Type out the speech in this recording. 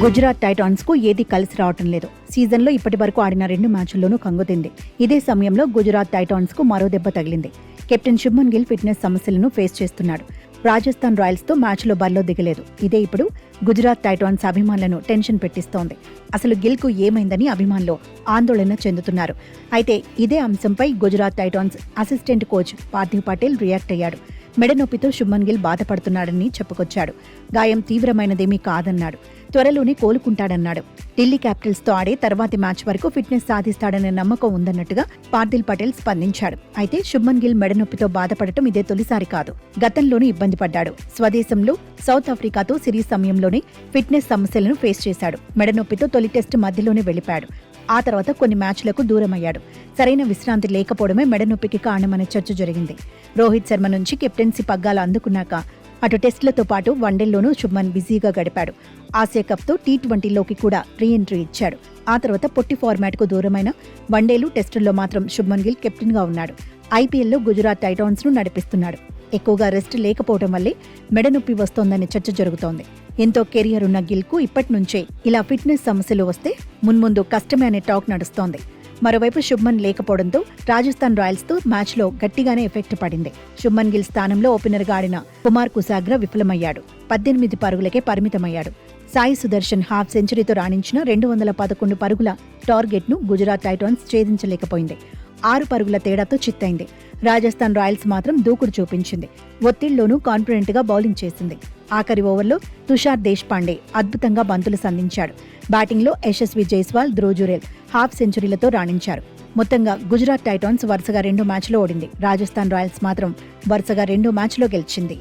Gujarat Titans కు ఏది కలిసి రావటం లేదు. సీజన్లో ఇప్పటి వరకు ఆడిన 2 మ్యాచ్ల్లోనూ కంగుతింది. ఇదే సమయంలో గుజరాత్ టైటాన్స్ కు మరో దెబ్బ తగిలింది. కెప్టెన్ శుభ్మన్ గిల్ ఫిట్నెస్ సమస్యలను ఫేస్ చేస్తున్నాడు. రాజస్థాన్ రాయల్స్ తో మ్యాచ్లో బరిలో దిగలేదు. ఇదే ఇప్పుడు గుజరాత్ టైటాన్స్ అభిమానులను టెన్షన్ పెట్టిస్తోంది. అసలు గిల్ కు ఏమైందని అభిమానులు ఆందోళన చెందుతున్నారు. అయితే ఇదే అంశంపై Gujarat Titans assistant coach Parthiv Patel react అయ్యాడు. మెడ నొప్పితో శుభ్మన్ గిల్ బాధపడుతున్నాడని చెప్పుకొచ్చాడు. గాయం తీవ్రమైనదేమీ కాదన్నాడు. త్వరలోనే కోలుకుంటాడన్నాడు. ఢిల్లీ క్యాపిటల్స్ తో ఆడే తర్వాతి మ్యాచ్ వరకు ఫిట్నెస్ సాధిస్తాడనే నమ్మకం ఉందన్నట్టుగా పార్థివ్ పటేల్ స్పందించాడు. అయితే శుభ్మన్ గిల్ మెడ నొప్పితో బాధపడటం ఇదే తొలిసారి కాదు. గతంలోనూ ఇబ్బంది పడ్డాడు. స్వదేశంలో సౌత్ ఆఫ్రికాతో సిరీస్ సమయంలోనే ఫిట్నెస్ సమస్యలను ఫేస్ చేశాడు. మెడ నొప్పితో తొలి టెస్ట్ మధ్యలోనే వెళ్లిపాడు. ఆ తర్వాత కొన్ని మ్యాచ్లకు దూరమయ్యాడు. సరైన విశ్రాంతి లేకపోవడమే మెడ నొప్పికి కారణమనే చర్చ జరిగింది. రోహిత్ శర్మ నుంచి కెప్టెన్సీ పగ్గాలు అందుకున్నాక అటు టెస్టులతో పాటు వన్డేల్లోనూ శుభ్మన్ బిజీగా గడిపాడు. ఆసియా కప్తో T20లోకి కూడా రీ ఎంట్రీ ఇచ్చాడు. ఆ తర్వాత పొట్టి ఫార్మాట్కు దూరమైన వన్డేలు, టెస్టుల్లో మాత్రం శుభ్మన్ గిల్ కెప్టెన్గా ఉన్నాడు. ఐపీఎల్లో గుజరాత్ టైటాన్స్ ను నడిపిస్తున్నాడు. ఎక్కువగా రెస్ట్ లేకపోవడం వల్లే మెడ నొప్పి వస్తోందనే చర్చ జరుగుతోంది. ఎంతో కెరియర్ ఉన్న గిల్ కు ఇప్పటి నుంచే ఇలా ఫిట్నెస్ సమస్యలు వస్తే మున్ముందు కష్టమే అనే టాక్ నడుస్తోంది. మరోవైపు శుభ్మన్ లేకపోవడంతో రాజస్థాన్ రాయల్స్ తో మ్యాచ్లో గట్టిగానే ఎఫెక్ట్ పడింది. శుభ్మన్ గిల్ స్థానంలో ఓపెనర్గా ఆడిన కుమార్ కుసాగ్రా విఫలమయ్యాడు. 18 పరుగులకే పరిమితమయ్యాడు. సాయి సుదర్శన్ హాఫ్ సెంచరీతో రాణించిన 211 పరుగుల టార్గెట్ను గుజరాత్ టైటాన్స్ ఛేదించలేకపోయింది. 6 పరుగుల తేడాతో చిత్తైంది. రాజస్థాన్ రాయల్స్ మాత్రం దూకుడు చూపించింది. ఒత్తిళ్లోనూ కాన్ఫిడెంట్ గా బౌలింగ్ చేసింది. ఆఖరి ఓవర్లో తుషార్ దేశ్పాండే అద్భుతంగా బంతులు సంధించాడు. బ్యాటింగ్లో యశస్వి జైస్వాల్, ధ్రువ్ జురేల్ హాఫ్ సెంచరీలతో రాణించారు. మొత్తంగా గుజరాత్ టైటాన్స్ వరుసగా 2 మ్యాచ్లో ఓడింది. రాజస్థాన్ రాయల్స్ మాత్రం వరుసగా 2 మ్యాచ్లో గెలిచింది.